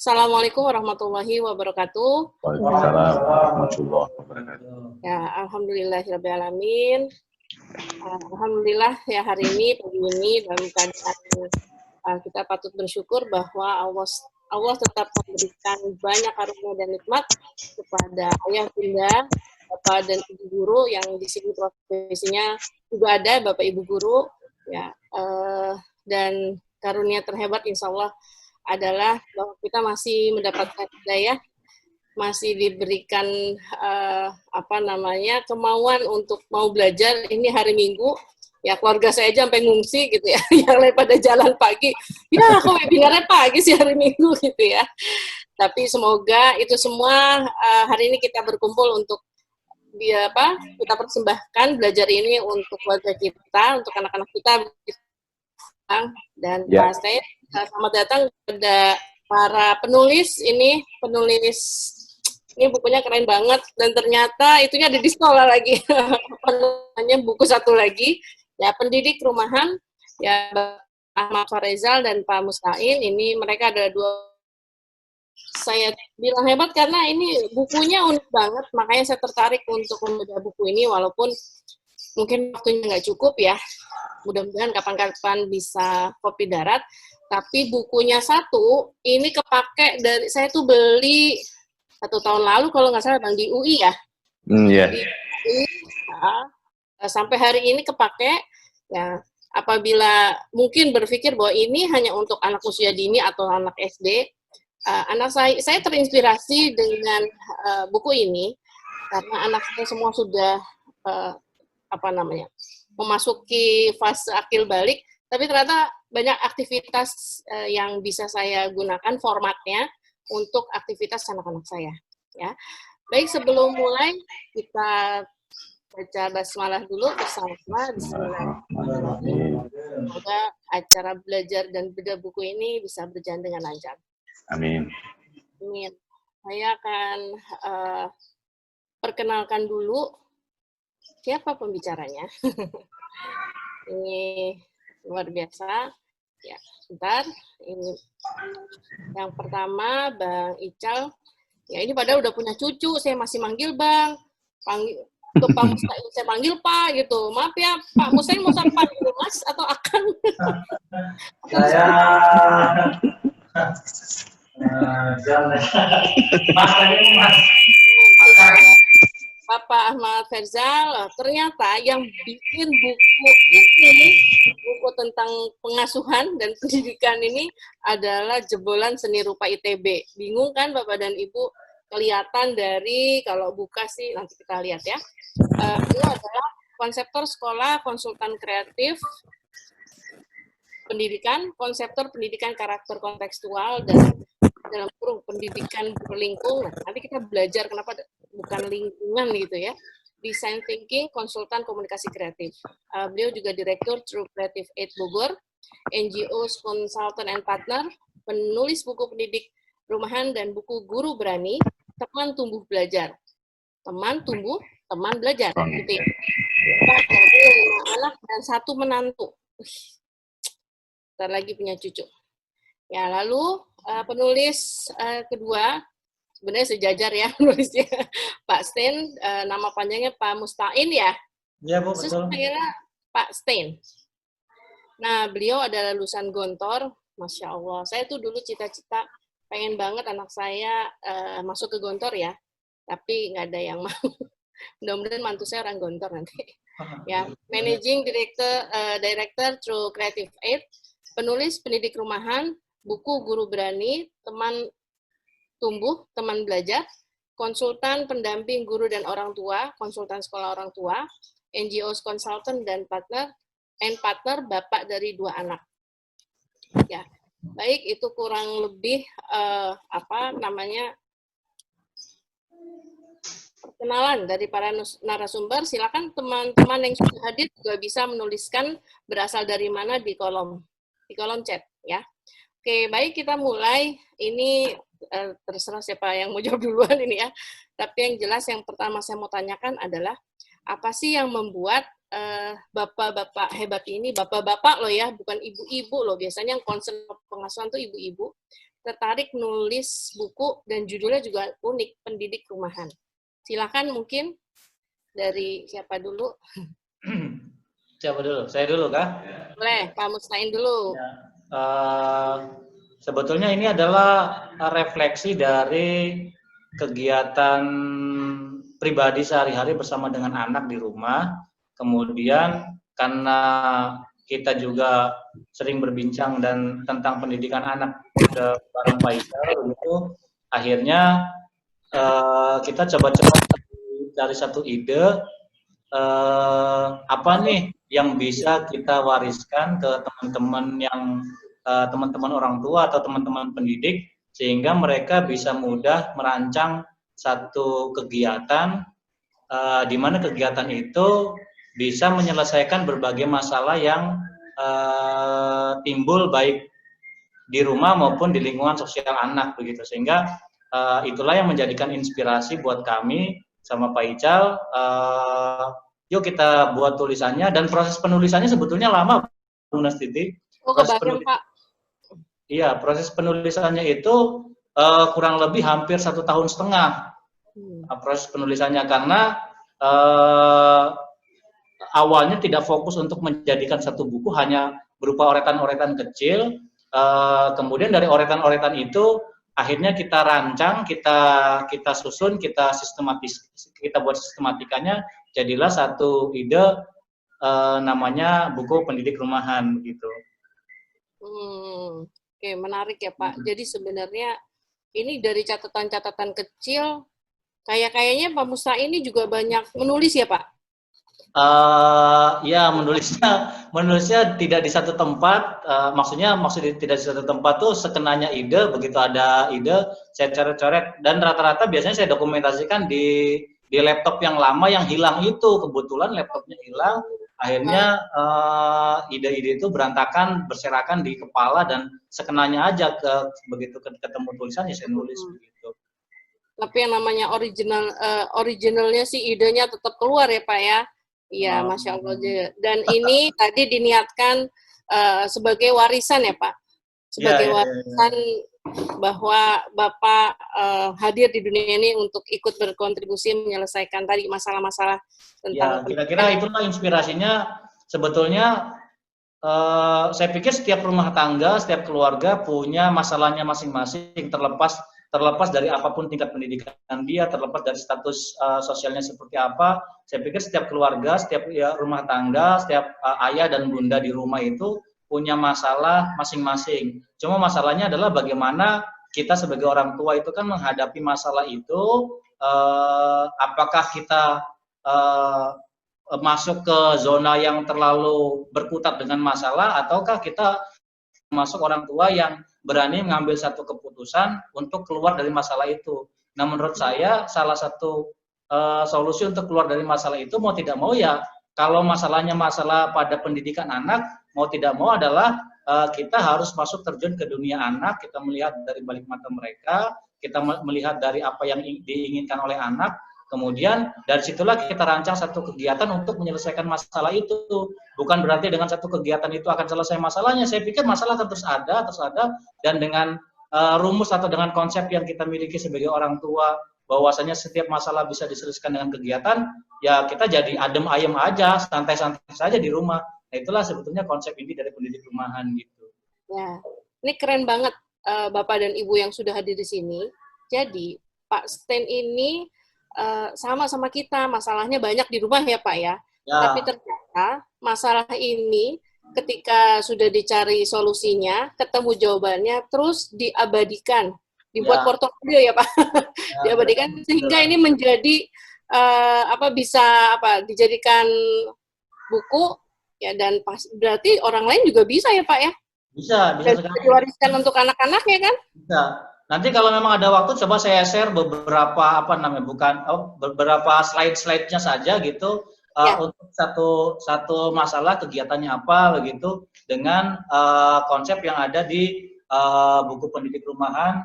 Assalamualaikum warahmatullahi wabarakatuh. Waalaikumsalam warahmatullahi wabarakatuh. Ya, alhamdulillahirrabbilalamin. Alhamdulillah ya hari ini, pagi ini dalam keadaan kita patut bersyukur bahwa Allah tetap memberikan banyak karunia dan nikmat kepada ayah, bunda, bapak dan ibu guru yang di sini profesinya juga ada bapak ibu guru, ya, dan karunia terhebat insya Allah adalah bahwa kita masih mendapatkan hidayah, masih diberikan kemauan untuk mau belajar. Ini hari Minggu, ya keluarga saya aja sampai ngungsi gitu ya, yang lain pada jalan pagi, ya kok webinarnya pagi sih hari Minggu gitu ya. Tapi semoga itu semua hari ini kita berkumpul untuk kita persembahkan belajar ini untuk keluarga kita, untuk anak-anak kita. Dan Pak Stein, selamat datang kepada para penulis ini bukunya keren banget, dan ternyata itunya ada di sekolah lagi. Buku satu lagi, ya, pendidik rumahan, ya, Ahmad Farizal dan Pak Mustain. Ini mereka adalah dua, saya bilang hebat karena ini bukunya unik banget, makanya saya tertarik untuk membaca buku ini, walaupun mungkin waktunya nggak cukup ya. Mudah-mudahan kapan-kapan bisa kopi darat. Tapi bukunya satu, ini kepake dari, saya tuh beli 1 tahun lalu kalau nggak salah Bang, di UI ya. Yeah. Di UI, sampai hari ini kepake. Ya, apabila mungkin berpikir bahwa ini hanya untuk anak usia dini atau anak SD, anak saya terinspirasi dengan buku ini karena anak saya semua sudah memasuki fase akil balik, tapi ternyata banyak aktivitas yang bisa saya gunakan formatnya untuk aktivitas anak-anak saya. Ya, baik, sebelum mulai kita baca basmalah dulu bersama. Bismillahirrahmanirrahim. Semoga acara belajar dan bedah buku ini bisa berjalan dengan lancar. Amin. Amin. Saya akan perkenalkan dulu siapa pembicaranya. Ini luar biasa. Ya, sebentar. Ini yang pertama Bang Ical. Ya, ini padahal udah punya cucu, saya masih manggil Bang. Ke Pak Mustain saya panggil Pak gitu. Maaf ya, Pak Mustain mau saya panggil Mas atau akan? Saya Mas. Bapak Ahmad Farizal, ternyata yang bikin buku ini, buku tentang pengasuhan dan pendidikan ini adalah jebolan seni rupa ITB. Bingung kan Bapak dan Ibu? Kelihatan dari, kalau buka sih, nanti kita lihat ya. Itu adalah konseptor sekolah, konsultan kreatif, pendidikan, konseptor pendidikan karakter kontekstual, dan dalam kurung pendidikan berlingkungan. Nanti kita belajar kenapa bukan lingkungan gitu ya. Design Thinking, konsultan komunikasi kreatif. Beliau juga direktur True Creative Aid Bogor, NGOs Consultant and Partner, penulis buku pendidik rumahan dan buku Guru Berani, Teman Tumbuh Belajar. Teman tumbuh, teman belajar. Gitu ya. Jadi 5 anak dan 1 menantu. Ntar lagi punya cucu. Ya, lalu penulis kedua, sebenarnya sejajar ya penulisnya, Pak Stein, nama panjangnya Pak Mustain ya? Iya, Bu, betul. Pak Stein. Nah, beliau adalah lulusan Gontor, Masya Allah. Saya tuh dulu cita-cita pengen banget anak saya masuk ke Gontor ya, tapi nggak ada yang mau. Mudah-mudahan mantu saya orang Gontor nanti. Ya, Managing Director True Creative Aid, penulis pendidik rumahan, buku Guru Berani, Teman Tumbuh, Teman Belajar, konsultan pendamping guru dan orang tua, konsultan sekolah orang tua, NGOs Consultant dan partner, bapak dari 2 anak. Ya, baik, itu kurang lebih perkenalan dari para narasumber. Silakan teman-teman yang sudah hadir juga bisa menuliskan berasal dari mana di kolom chat ya. Oke, baik, kita mulai. Ini terserah siapa yang mau jawab duluan ini ya. Tapi yang jelas yang pertama saya mau tanyakan adalah apa sih yang membuat bapak-bapak hebat ini, bapak-bapak loh ya, bukan ibu-ibu loh. Biasanya yang concern pengasuhan tuh ibu-ibu. tertarik nulis buku dan judulnya juga unik, Pendidik Rumahan. Silakan mungkin dari siapa dulu? Siapa dulu? Saya dulu kah? Boleh, Pak Mustain dulu. Ya. Sebetulnya ini adalah refleksi dari kegiatan pribadi sehari-hari bersama dengan anak di rumah. Kemudian karena kita juga sering berbincang dan tentang pendidikan anak ke bareng Pak Ical, begitu akhirnya kita coba-coba cari satu ide apa nih yang bisa kita wariskan ke teman-teman yang teman-teman orang tua atau teman-teman pendidik sehingga mereka bisa mudah merancang satu kegiatan di mana kegiatan itu bisa menyelesaikan berbagai masalah yang timbul baik di rumah maupun di lingkungan sosial anak begitu, sehingga itulah yang menjadikan inspirasi buat kami sama Pak Ical. Yuk kita buat tulisannya, dan proses penulisannya sebetulnya lama, Bu Nastiti. Oh, kebayang, Pak. Iya, proses penulisannya itu kurang lebih hampir 1,5 tahun. Proses penulisannya karena awalnya tidak fokus untuk menjadikan satu buku, hanya berupa oretan-oretan kecil. Kemudian dari oretan-oretan itu akhirnya kita rancang, kita susun, kita buat sistematikanya, jadilah satu ide namanya buku Pendidik Rumahan begitu. Oke, menarik ya Pak. Jadi sebenarnya ini dari catatan-catatan kecil, kayaknya Pak Musa ini juga banyak menulis ya Pak? Ya, menulisnya tidak di satu tempat. Maksudnya tidak di satu tempat tuh sekenanya ide, begitu ada ide saya coret-coret, dan rata-rata biasanya saya dokumentasikan di laptop yang lama yang hilang itu. Kebetulan laptopnya hilang, akhirnya ide-ide itu berantakan, berserakan di kepala, dan sekenanya aja begitu ketemu tulisannya saya nulis begitu. Tapi yang namanya originalnya sih idenya tetap keluar ya Pak ya. Iya, Masya Allah. Dan ini tadi diniatkan sebagai warisan ya Pak? Sebagai warisan bahwa Bapak hadir di dunia ini untuk ikut berkontribusi menyelesaikan tadi masalah-masalah tentang... Ya, kira-kira itulah inspirasinya. Sebetulnya saya pikir setiap rumah tangga, setiap keluarga punya masalahnya masing-masing, terlepas dari apapun tingkat pendidikan dia, terlepas dari status sosialnya seperti apa. Saya pikir setiap keluarga, setiap rumah tangga, setiap ayah dan bunda di rumah itu punya masalah masing-masing. Cuma masalahnya adalah bagaimana kita sebagai orang tua itu kan menghadapi masalah itu, apakah kita masuk ke zona yang terlalu berkutat dengan masalah, ataukah kita masuk orang tua yang berani mengambil satu keputusan untuk keluar dari masalah itu. Nah, menurut saya salah satu solusi untuk keluar dari masalah itu mau tidak mau ya, kalau masalahnya masalah pada pendidikan anak, mau tidak mau adalah kita harus masuk terjun ke dunia anak, kita melihat dari balik mata mereka, kita melihat dari apa yang diinginkan oleh anak, kemudian dari situlah kita rancang satu kegiatan untuk menyelesaikan masalah itu. Bukan berarti dengan satu kegiatan itu akan selesai masalahnya. Saya pikir masalah terus ada, dan dengan rumus atau dengan konsep yang kita miliki sebagai orang tua, bahwasanya setiap masalah bisa diselesaikan dengan kegiatan, ya kita jadi adem ayem aja, santai-santai saja di rumah. Nah, itulah sebetulnya konsep ini dari Pendidik Rumahan gitu. Ya, ini keren banget Bapak dan Ibu yang sudah hadir di sini. Jadi Pak Sten ini sama kita, masalahnya banyak di rumah ya Pak ya. Tapi ternyata masalah ini ketika sudah dicari solusinya, ketemu jawabannya, terus diabadikan, dibuat portofolio ya Pak, diabadikan sehingga ini menjadi bisa dijadikan buku ya, dan berarti orang lain juga bisa ya Pak ya? Bisa diwariskan untuk anak-anak ya kan? Bisa. Nanti kalau memang ada waktu, coba saya share beberapa beberapa slide-nya saja gitu, untuk satu masalah kegiatannya apa begitu, dengan konsep yang ada di buku Pendidik Rumahan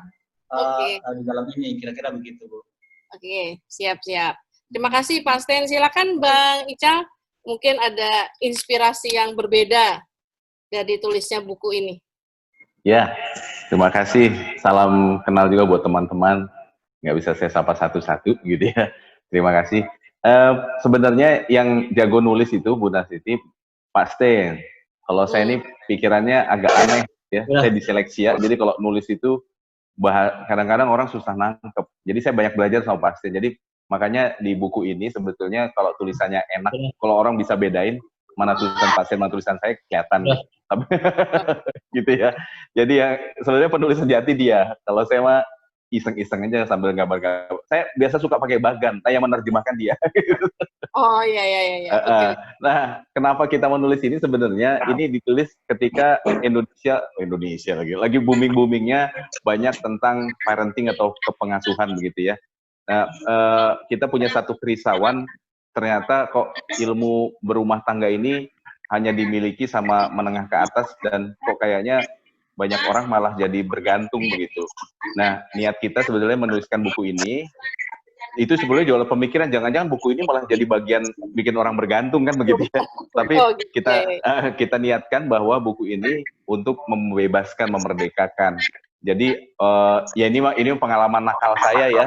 di dalam ini, kira-kira begitu Bu. Oke, siap. Terima kasih Pak Sten. Silakan Bang Ical, mungkin ada inspirasi yang berbeda dari tulisnya buku ini. Ya, terima kasih. Salam kenal juga buat teman-teman. Nggak bisa saya sapa satu-satu gitu ya. Terima kasih. Sebenarnya yang jago nulis itu Bu Nasiti, Pak Sten. Kalau saya ini pikirannya agak aneh ya. Saya diseleksi ya. Jadi kalau nulis itu kadang-kadang orang susah nangkep. Jadi saya banyak belajar sama Pak Sten. Jadi makanya di buku ini sebetulnya kalau tulisannya enak, kalau orang bisa bedain mana tulisan Pak Sten, mana tulisan saya kelihatan. Tapi gitu ya. Jadi yang sebenarnya penulis sejati dia. Kalau saya mah iseng-iseng aja sambil gambar-gambar. Saya biasa suka pakai bagan, saya menerjemahkan dia. Oh iya iya iya. Okay. Nah, kenapa kita menulis ini sebenarnya ini ditulis ketika Indonesia lagi booming-boomingnya banyak tentang parenting atau kepengasuhan begitu ya. Nah, kita punya satu kerisauan, ternyata kok ilmu berumah tangga ini hanya dimiliki sama menengah ke atas dan kok kayaknya banyak orang malah jadi bergantung begitu. Nah, niat kita sebetulnya menuliskan buku ini itu sebenarnya jual pemikiran, jangan-jangan buku ini malah jadi bagian bikin orang bergantung kan begitu ya. Tapi kita niatkan bahwa buku ini untuk membebaskan, memerdekakan. Jadi ya ini pengalaman nakal saya ya.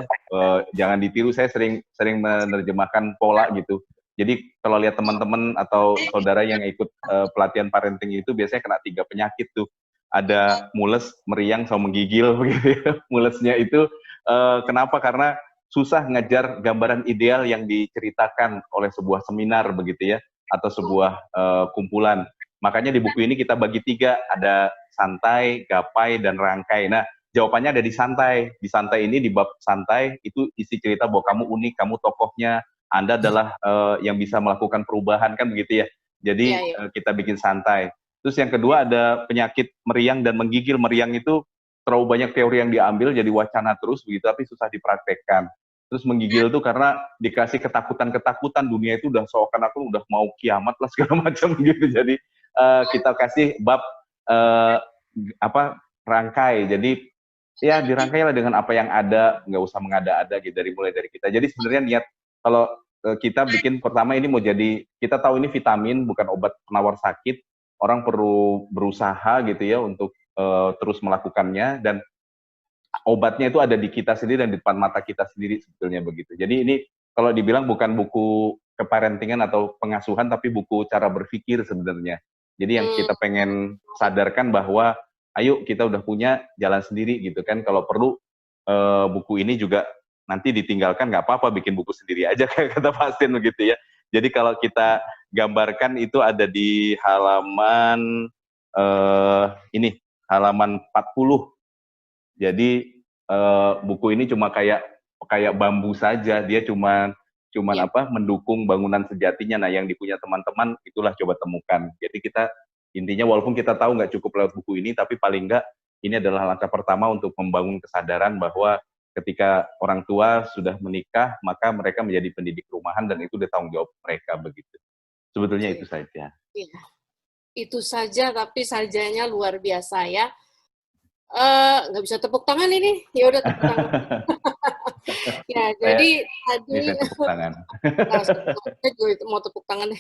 Jangan ditiru, saya sering menerjemahkan pola gitu. Jadi kalau lihat teman-teman atau saudara yang ikut pelatihan parenting itu biasanya kena 3 penyakit tuh. Ada mules, meriang, sama menggigil begitu ya. Mulesnya itu kenapa? Karena susah ngejar gambaran ideal yang diceritakan oleh sebuah seminar begitu ya, atau sebuah kumpulan. Makanya di buku ini kita bagi 3, ada santai, gapai, dan rangkai. Nah, jawabannya ada di santai. Di santai ini, di bab santai, itu isi cerita bahwa kamu unik, kamu tokohnya, Anda adalah yang bisa melakukan perubahan, kan begitu ya. Jadi kita bikin santai. Terus yang kedua ada penyakit meriang dan menggigil. Meriang itu terlalu banyak teori yang diambil, jadi wacana terus begitu, tapi susah dipraktekkan. Terus menggigil itu karena dikasih ketakutan-ketakutan, dunia itu udah seakan-akan udah mau kiamat lah segala macam gitu. Jadi kita kasih bab rangkai. Jadi ya dirangkailah dengan apa yang ada, nggak usah mengada-ada gitu, mulai dari kita. Jadi sebenarnya niat kalau kita bikin pertama ini mau jadi, kita tahu ini vitamin bukan obat penawar sakit, orang perlu berusaha gitu ya untuk terus melakukannya, dan obatnya itu ada di kita sendiri dan di depan mata kita sendiri sebetulnya begitu. Jadi ini kalau dibilang bukan buku keparentingan atau pengasuhan, tapi buku cara berpikir sebenarnya. Jadi yang kita pengen sadarkan bahwa ayo kita udah punya jalan sendiri gitu kan. Kalau perlu buku ini juga nanti ditinggalkan nggak apa-apa, bikin buku sendiri aja kayak kata Pak Sten begitu ya. Jadi kalau kita gambarkan itu ada di halaman halaman 40. Jadi buku ini cuma kayak bambu saja, dia cuma mendukung bangunan sejatinya. Nah, yang dipunya teman-teman itulah coba temukan. Jadi kita intinya walaupun kita tahu nggak cukup lewat buku ini, tapi paling nggak ini adalah langkah pertama untuk membangun kesadaran bahwa ketika orang tua sudah menikah, maka mereka menjadi pendidik rumahan dan itu udah tanggung jawab mereka begitu. Sebetulnya itu saja. Iya. Itu saja, tapi sajanya luar biasa ya. Nggak bisa tepuk tangan ini, ya udah tepuk tangan. Ya, jadi tadi bisa tepuk tangan. Saya juga mau tepuk tangan.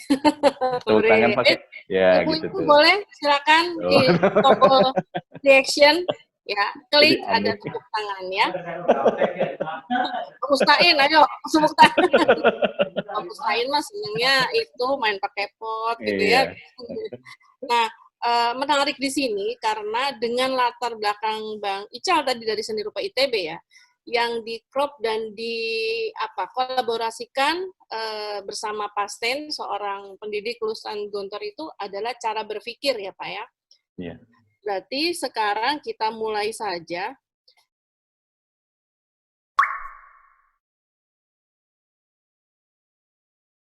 Tepuk tangan pakai ya Ibu gitu itu tuh. boleh silakan di tombol reaction ya, klik ada tepuk tangan ya. Mustain, ayo tepuk tangan. Mustain mah senangnya itu main pakai pot gitu ya. Nah, menarik di sini karena dengan latar belakang Bang Ical tadi dari Seni Rupa ITB ya, yang di crop dan kolaborasikan bersama Pak Sten, seorang pendidik lulusan Gontor itu adalah cara berpikir ya Pak ya. Iya. Berarti sekarang kita mulai saja